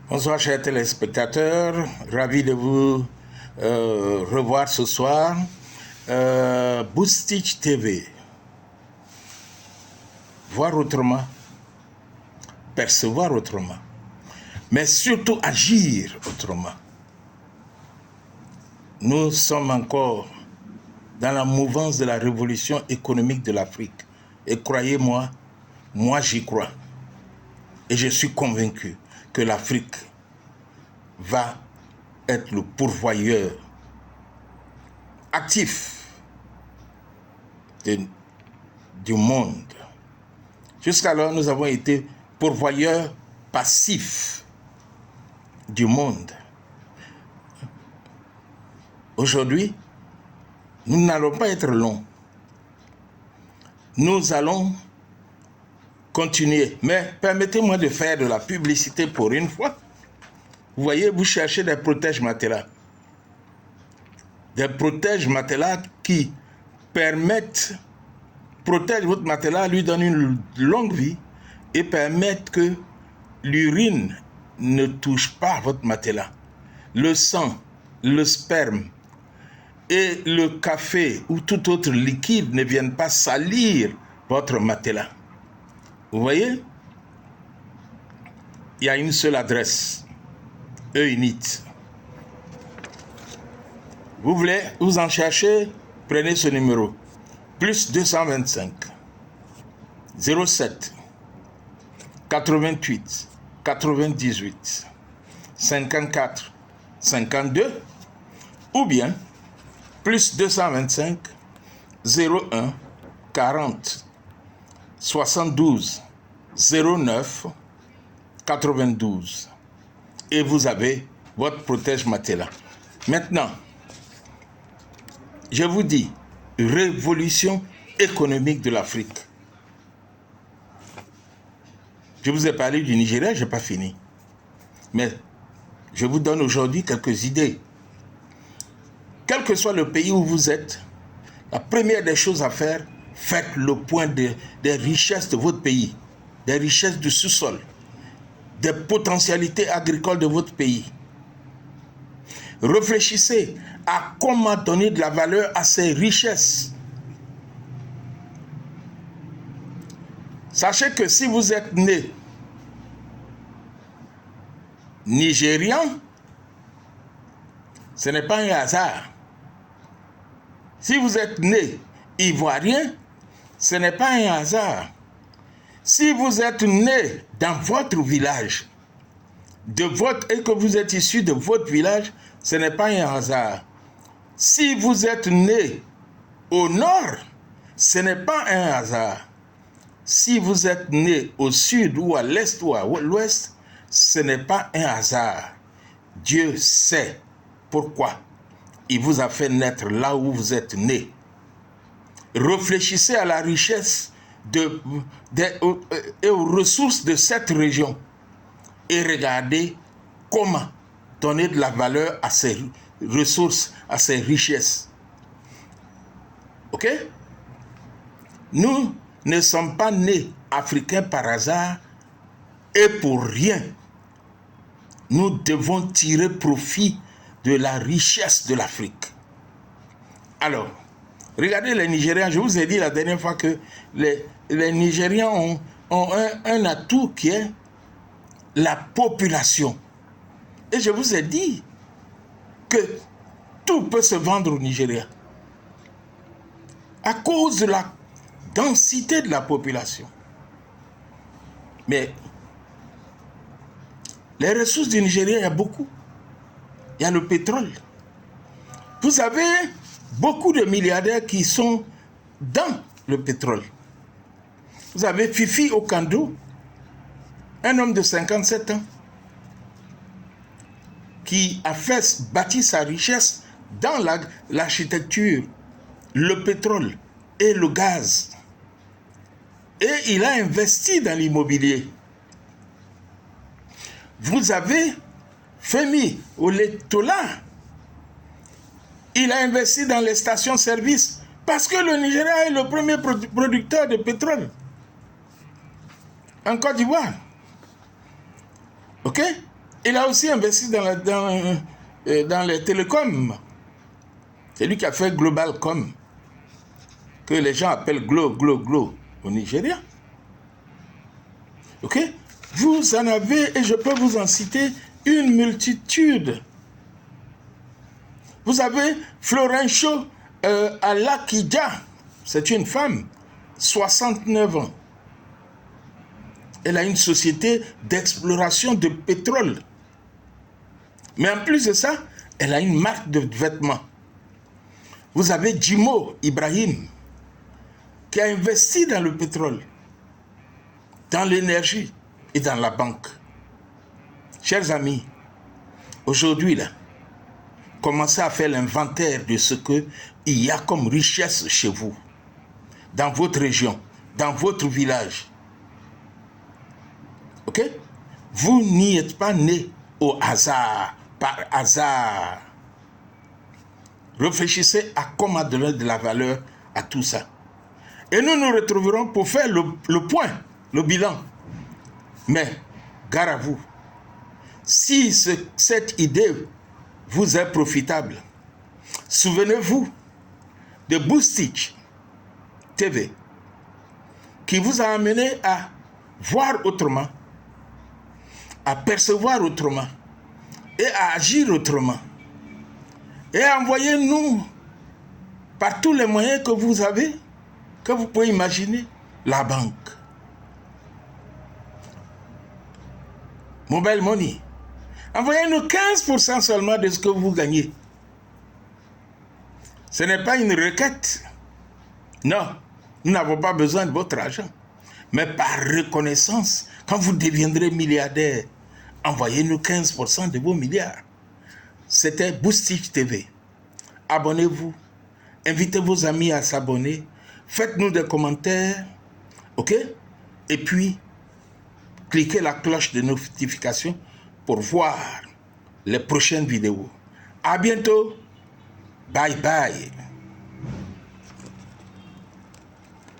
Bonsoir chers téléspectateurs, ravi de vous revoir ce soir. Boostich TV, voir autrement, percevoir autrement, mais surtout agir autrement. Nous sommes encore dans la mouvance de la révolution économique de l'Afrique. Et croyez-moi, moi j'y crois. Et je suis convaincu que l'Afrique va être le pourvoyeur actif du monde. Jusqu'alors, nous avons été pourvoyeurs passifs du monde. Aujourd'hui, nous n'allons pas être longs. Nous allons continuer. Mais permettez-moi de faire de la publicité pour une fois. Vous voyez, vous cherchez des protège-matelas. Des protège-matelas qui protègent votre matelas, lui donnent une longue vie et permettent que l'urine ne touche pas votre matelas. Le sang, le sperme et le café ou tout autre liquide ne viennent pas salir votre matelas. Vous voyez? Il y a une seule adresse. Eunit. Vous voulez vous en chercher, prenez ce numéro. Plus 225 07 88 98 54 52 ou bien plus 225 01 40 72 09 92. Et vous avez votre protège-matelas. Maintenant, je vous dis, révolution économique de l'Afrique. Je vous ai parlé du Nigeria, je n'ai pas fini. Mais je vous donne aujourd'hui quelques idées. Quel que soit le pays où vous êtes, la première des choses à faire, faites le point des richesses de votre pays, des richesses du sous-sol, des potentialités agricoles de votre pays. Réfléchissez à comment donner de la valeur à ces richesses. Sachez que si vous êtes né nigérian, ce n'est pas un hasard. Si vous êtes né ivoirien, ce n'est pas un hasard. Si vous êtes né dans votre village, et que vous êtes issu de votre village, ce n'est pas un hasard. Si vous êtes né au nord, ce n'est pas un hasard. Si vous êtes né au sud ou à l'est ou à l'ouest, ce n'est pas un hasard. Dieu sait pourquoi il vous a fait naître là où vous êtes né. Réfléchissez à la richesse et aux ressources de cette région et regardez comment donner de la valeur à ces ressources, à ces richesses. Ok? Nous ne sommes pas nés africains par hasard et pour rien. Nous devons tirer profit de la richesse de l'Afrique. Alors, regardez les Nigérians, je vous ai dit la dernière fois que les Nigérians ont un atout qui est la population. Et je vous ai dit que tout peut se vendre au Nigeria à cause de la densité de la population. Mais les ressources du Nigeria, il y a beaucoup. Il y a le pétrole. Vous avez beaucoup de milliardaires qui sont dans le pétrole. Vous avez Fifi Okando, un homme de 57 ans, qui a bâti sa richesse dans l'architecture, le pétrole et le gaz. Et il a investi dans l'immobilier. Vous avez Femi Oletola. Il a investi dans les stations-service parce que le Nigeria est le premier producteur de pétrole en Côte d'Ivoire. Ok? Il a aussi investi dans les télécoms. C'est lui qui a fait Globalcom, que les gens appellent Glo au Nigeria. Ok? Vous en avez, et je peux vous en citer une multitude. Vous avez Florencio Alakija, c'est une femme, 69 ans. Elle a une société d'exploration de pétrole. Mais en plus de ça, elle a une marque de vêtements. Vous avez Jimo Ibrahim, qui a investi dans le pétrole, dans l'énergie et dans la banque. Chers amis, aujourd'hui, là, commencez à faire l'inventaire de ce qu'il y a comme richesse chez vous, dans votre région, dans votre village. Ok? Vous n'y êtes pas né au hasard, par hasard. Réfléchissez à comment donner de la valeur à tout ça. Et nous nous retrouverons pour faire le point, le bilan. Mais, gare à vous, si cette idée vous est profitable, souvenez-vous de Boostich TV, qui vous a amené à voir autrement, à percevoir autrement et à agir autrement. Et envoyez-nous par tous les moyens que vous avez, que vous pouvez imaginer, la banque, Mobile Money. Envoyez-nous 15% seulement de ce que vous gagnez. Ce n'est pas une requête. Non, nous n'avons pas besoin de votre argent. Mais par reconnaissance, quand vous deviendrez milliardaire, envoyez-nous 15% de vos milliards. C'était Boostich TV. Abonnez-vous. Invitez vos amis à s'abonner. Faites-nous des commentaires. OK? Et puis, cliquez la cloche de notification pour voir les prochaines vidéos. À bientôt. Bye bye.